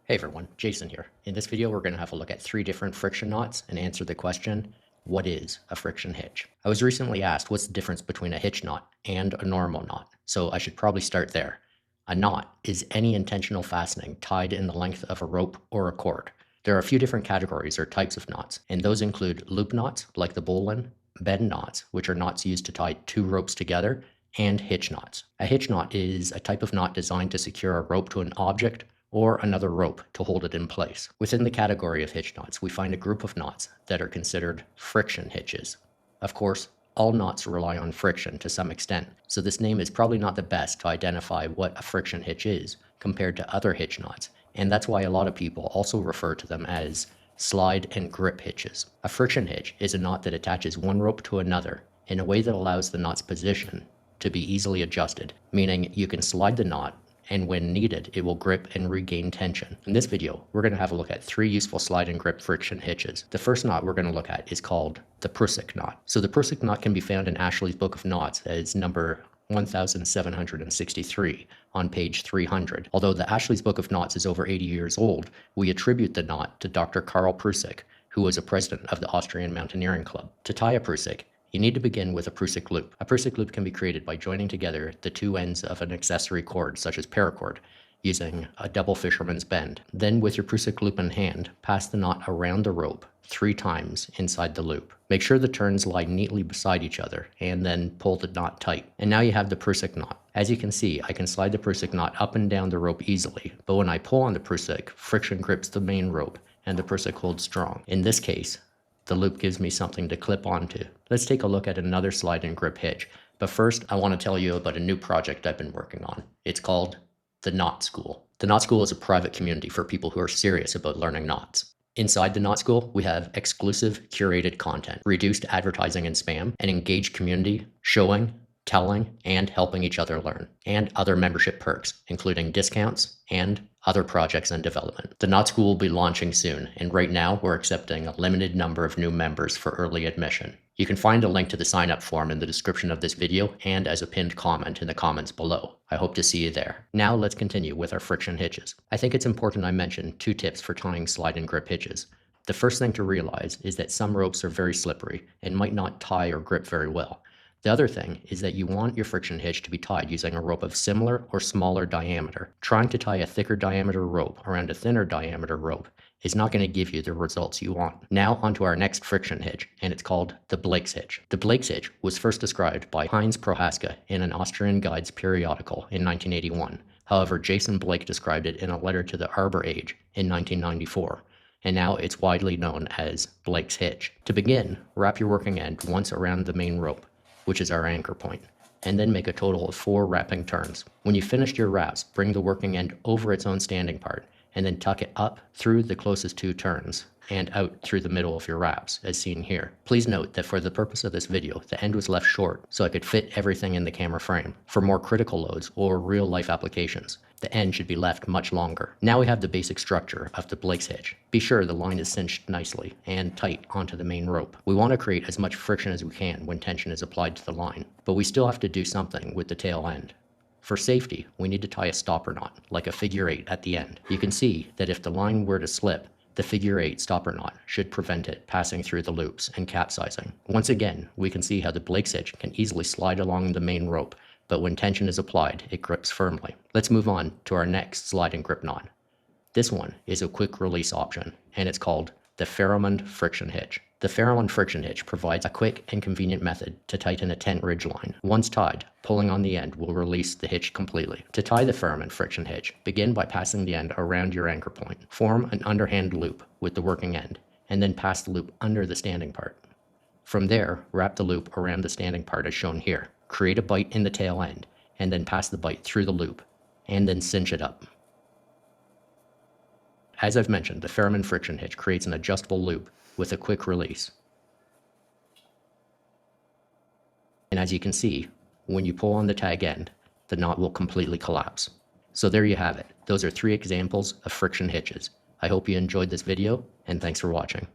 Hey everyone, Jason here. In this video, we're going to have a look at 3 different friction knots and answer the question, what is a friction hitch? I was recently asked what's the difference between a hitch knot and a normal knot, so I should probably start there. A knot is any intentional fastening tied in the length of a rope or a cord. There are a few different categories or types of knots, and those include loop knots, like the bowline, bend knots, which are knots used to tie 2 ropes together, and hitch knots. A hitch knot is a type of knot designed to secure a rope to an object or another rope to hold it in place. Within the category of hitch knots, we find a group of knots that are considered friction hitches. Of course, all knots rely on friction to some extent, so this name is probably not the best to identify what a friction hitch is compared to other hitch knots, and that's why a lot of people also refer to them as slide and grip hitches. A friction hitch is a knot that attaches one rope to another in a way that allows the knot's position to be easily adjusted, meaning you can slide the knot and when needed, it will grip and regain tension. In this video, we're going to have a look at 3 useful slide and grip friction hitches. The first knot we're going to look at is called the PRK knot. So the PRK knot can be found in Ashley's Book of Knots as number 1763 on page 300. Although the Ashley's Book of Knots is over 80 years old, we attribute the knot to Dr. Karl Prusik, who was a president of the Austrian Mountaineering Club. To tie a Prusik, you need to begin with a Prusik loop. A Prusik loop can be created by joining together the 2 ends of an accessory cord, such as paracord, using a double fisherman's bend. Then with your Prusik loop in hand, pass the knot around the rope 3 times inside the loop. Make sure the turns lie neatly beside each other, and then pull the knot tight. And now you have the Prusik knot. As you can see, I can slide the Prusik knot up and down the rope easily, but when I pull on the Prusik, friction grips the main rope, and the Prusik holds strong. In this case, the loop gives me something to clip onto. Let's take a look at another slide and grip hitch. But first, I want to tell you about a new project I've been working on. It's called the Knot School. The Knot School is a private community for people who are serious about learning knots. Inside the Knot School, we have exclusive curated content, reduced advertising and spam, an engaged community showing, telling, and helping each other learn, and other membership perks, including discounts and other projects in development. The Knot School will be launching soon, and right now we're accepting a limited number of new members for early admission. You can find a link to the sign-up form in the description of this video and as a pinned comment in the comments below. I hope to see you there. Now let's continue with our friction hitches. I think it's important I mention 2 tips for tying slide and grip hitches. The first thing to realize is that some ropes are very slippery and might not tie or grip very well. The other thing is that you want your friction hitch to be tied using a rope of similar or smaller diameter. Trying to tie a thicker diameter rope around a thinner diameter rope is not going to give you the results you want. Now onto our next friction hitch, and it's called the Blake's hitch. The Blake's hitch was first described by Heinz Prohaska in an Austrian Guides periodical in 1981. However, Jason Blake described it in a letter to the Arbor Age in 1994. And now it's widely known as Blake's hitch. To begin, wrap your working end once around the main rope, which is our anchor point, and then make a total of 4 wrapping turns. When you've finished your wraps, bring the working end over its own standing part, and then tuck it up through the closest 2 turns, and out through the middle of your wraps, as seen here. Please note that for the purpose of this video, the end was left short, so I could fit everything in the camera frame. For more critical loads or real-life applications, the end should be left much longer. Now we have the basic structure of the Blake's hitch. Be sure the line is cinched nicely and tight onto the main rope. We want to create as much friction as we can when tension is applied to the line, but we still have to do something with the tail end. For safety, we need to tie a stopper knot, like a figure 8 at the end. You can see that if the line were to slip, the figure 8 stopper knot should prevent it passing through the loops and capsizing. Once again, we can see how the Blake's hitch can easily slide along the main rope, but when tension is applied, it grips firmly. Let's move on to our next slide and grip knot. This one is a quick release option, and it's called the Ferguson friction hitch. The Ferguson friction hitch provides a quick and convenient method to tighten a tent ridge line. Once tied, pulling on the end will release the hitch completely. To tie the Ferguson friction hitch, begin by passing the end around your anchor point. Form an underhand loop with the working end, and then pass the loop under the standing part. From there, wrap the loop around the standing part as shown here. Create a bite in the tail end, and then pass the bite through the loop, and then cinch it up. As I've mentioned, the Ferguson friction hitch creates an adjustable loop with a quick release. And as you can see, when you pull on the tag end, the knot will completely collapse. So there you have it. Those are 3 examples of friction hitches. I hope you enjoyed this video, and thanks for watching.